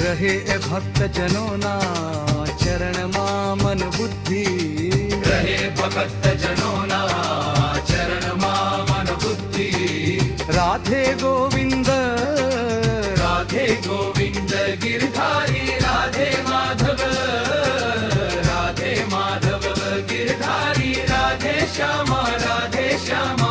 रहे ए भक्त जनों ना चरण मां मन बुद्धि, रहे भक्त जनों ना चरण मां मन बुद्धि। राधे गोविंद राधे गोविंद गिरधारी राधे माधव, राधे माधव गिरधारी राधे श्यामा, राधे श्यामा।